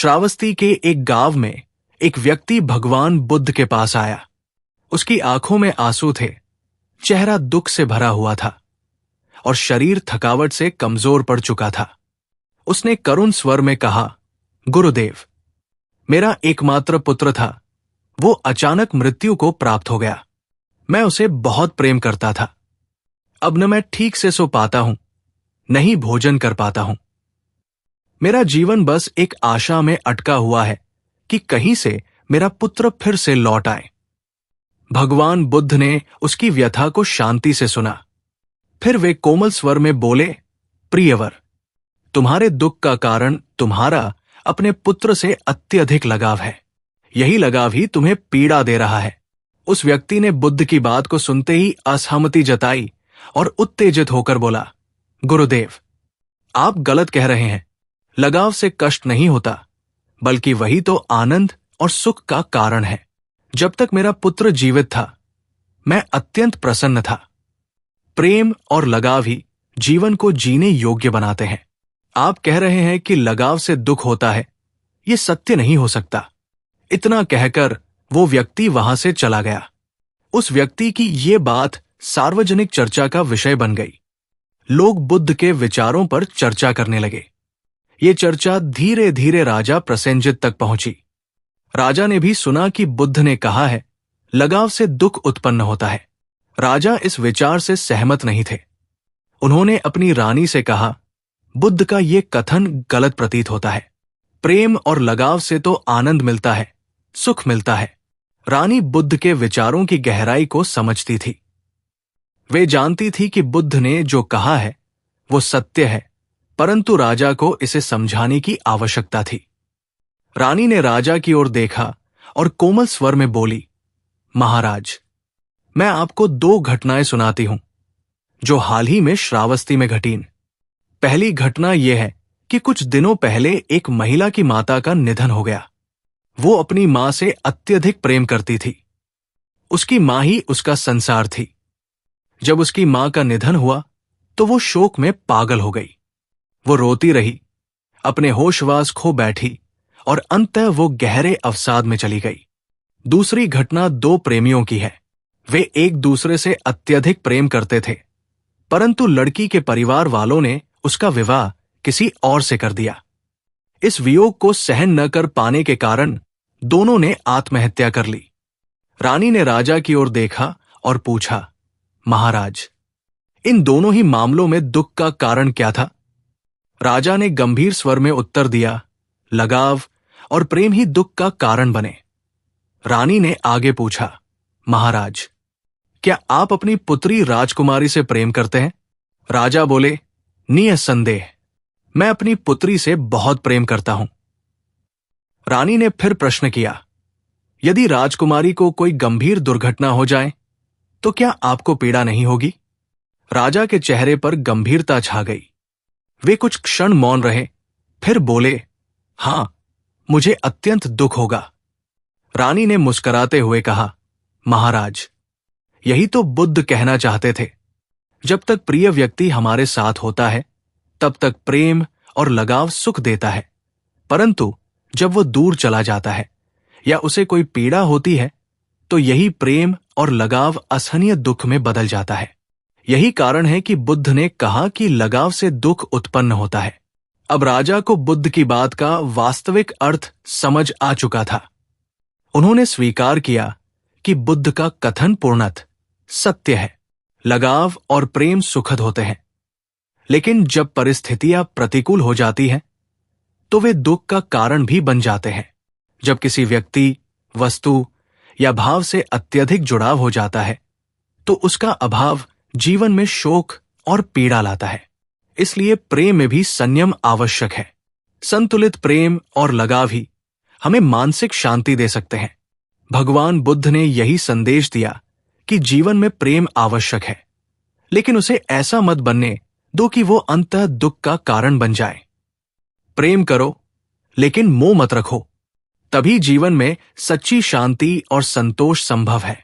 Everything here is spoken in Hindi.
श्रावस्ती के एक गांव में एक व्यक्ति भगवान बुद्ध के पास आया। उसकी आंखों में आंसू थे, चेहरा दुख से भरा हुआ था और शरीर थकावट से कमजोर पड़ चुका था। उसने करुण स्वर में कहा, गुरुदेव, मेरा एकमात्र पुत्र था, वो अचानक मृत्यु को प्राप्त हो गया। मैं उसे बहुत प्रेम करता था। अब न मैं ठीक से सो पाता हूं, नहीं भोजन कर पाता हूं। मेरा जीवन बस एक आशा में अटका हुआ है कि कहीं से मेरा पुत्र फिर से लौट आए। भगवान बुद्ध ने उसकी व्यथा को शांति से सुना। फिर वे कोमल स्वर में बोले, प्रियवर, तुम्हारे दुख का कारण तुम्हारा अपने पुत्र से अत्यधिक लगाव है। यही लगाव ही तुम्हें पीड़ा दे रहा है। उस व्यक्ति ने बुद्ध की बात को सुनते ही असहमति जताई और उत्तेजित होकर बोला, गुरुदेव, आप गलत कह रहे हैं। लगाव से कष्ट नहीं होता, बल्कि वही तो आनंद और सुख का कारण है। जब तक मेरा पुत्र जीवित था, मैं अत्यंत प्रसन्न था। प्रेम और लगाव ही जीवन को जीने योग्य बनाते हैं। आप कह रहे हैं कि लगाव से दुख होता है, ये सत्य नहीं हो सकता। इतना कहकर वो व्यक्ति वहां से चला गया। उस व्यक्ति की ये बात सार्वजनिक चर्चा का विषय बन गई। लोग बुद्ध के विचारों पर चर्चा करने लगे। ये चर्चा धीरे धीरे राजा प्रसेनजित तक पहुंची। राजा ने भी सुना कि बुद्ध ने कहा है, लगाव से दुख उत्पन्न होता है। राजा इस विचार से सहमत नहीं थे। उन्होंने अपनी रानी से कहा, बुद्ध का ये कथन गलत प्रतीत होता है। प्रेम और लगाव से तो आनंद मिलता है, सुख मिलता है। रानी बुद्ध के विचारों की गहराई को समझती थी। वे जानती थी कि बुद्ध ने जो कहा है वो सत्य है, परंतु राजा को इसे समझाने की आवश्यकता थी। रानी ने राजा की ओर देखा और कोमल स्वर में बोली, महाराज, मैं आपको 2 घटनाएं सुनाती हूं जो हाल ही में श्रावस्ती में घटीं। पहली घटना यह है कि कुछ दिनों पहले एक महिला की माता का निधन हो गया। वो अपनी मां से अत्यधिक प्रेम करती थी। उसकी मां ही उसका संसार थी। जब उसकी मां का निधन हुआ तो वो शोक में पागल हो गई। वो रोती रही, अपने होशवास खो बैठी और अंततः वो गहरे अवसाद में चली गई। दूसरी घटना 2 प्रेमियों की है। वे एक दूसरे से अत्यधिक प्रेम करते थे, परंतु लड़की के परिवार वालों ने उसका विवाह किसी और से कर दिया। इस वियोग को सहन न कर पाने के कारण दोनों ने आत्महत्या कर ली। रानी ने राजा की ओर देखा और पूछा, महाराज, इन दोनों ही मामलों में दुख का कारण क्या था? राजा ने गंभीर स्वर में उत्तर दिया, लगाव और प्रेम ही दुख का कारण बने। रानी ने आगे पूछा, महाराज, क्या आप अपनी पुत्री राजकुमारी से प्रेम करते हैं? राजा बोले, निसंदेह, मैं अपनी पुत्री से बहुत प्रेम करता हूं। रानी ने फिर प्रश्न किया, यदि राजकुमारी को कोई गंभीर दुर्घटना हो जाए तो क्या आपको पीड़ा नहीं होगी? राजा के चेहरे पर गंभीरता छा गई। वे कुछ क्षण मौन रहे, फिर बोले, हां, मुझे अत्यंत दुख होगा। रानी ने मुस्कुराते हुए कहा, महाराज, यही तो बुद्ध कहना चाहते थे। जब तक प्रिय व्यक्ति हमारे साथ होता है, तब तक प्रेम और लगाव सुख देता है, परंतु जब वो दूर चला जाता है या उसे कोई पीड़ा होती है, तो यही प्रेम और लगाव असहनीय दुख में बदल जाता है। यही कारण है कि बुद्ध ने कहा कि लगाव से दुख उत्पन्न होता है। अब राजा को बुद्ध की बात का वास्तविक अर्थ समझ आ चुका था। उन्होंने स्वीकार किया कि बुद्ध का कथन पूर्णतः सत्य है। लगाव और प्रेम सुखद होते हैं, लेकिन जब परिस्थितियां प्रतिकूल हो जाती हैं, तो वे दुख का कारण भी बन जाते हैं। जब किसी व्यक्ति, वस्तु या भाव से अत्यधिक जुड़ाव हो जाता है, तो उसका अभाव जीवन में शोक और पीड़ा लाता है। इसलिए प्रेम में भी संयम आवश्यक है। संतुलित प्रेम और लगाव ही हमें मानसिक शांति दे सकते हैं। भगवान बुद्ध ने यही संदेश दिया कि जीवन में प्रेम आवश्यक है, लेकिन उसे ऐसा मत बनने दो कि वो अंततः दुख का कारण बन जाए। प्रेम करो, लेकिन मोह मत रखो। तभी जीवन में सच्ची शांति और संतोष संभव है।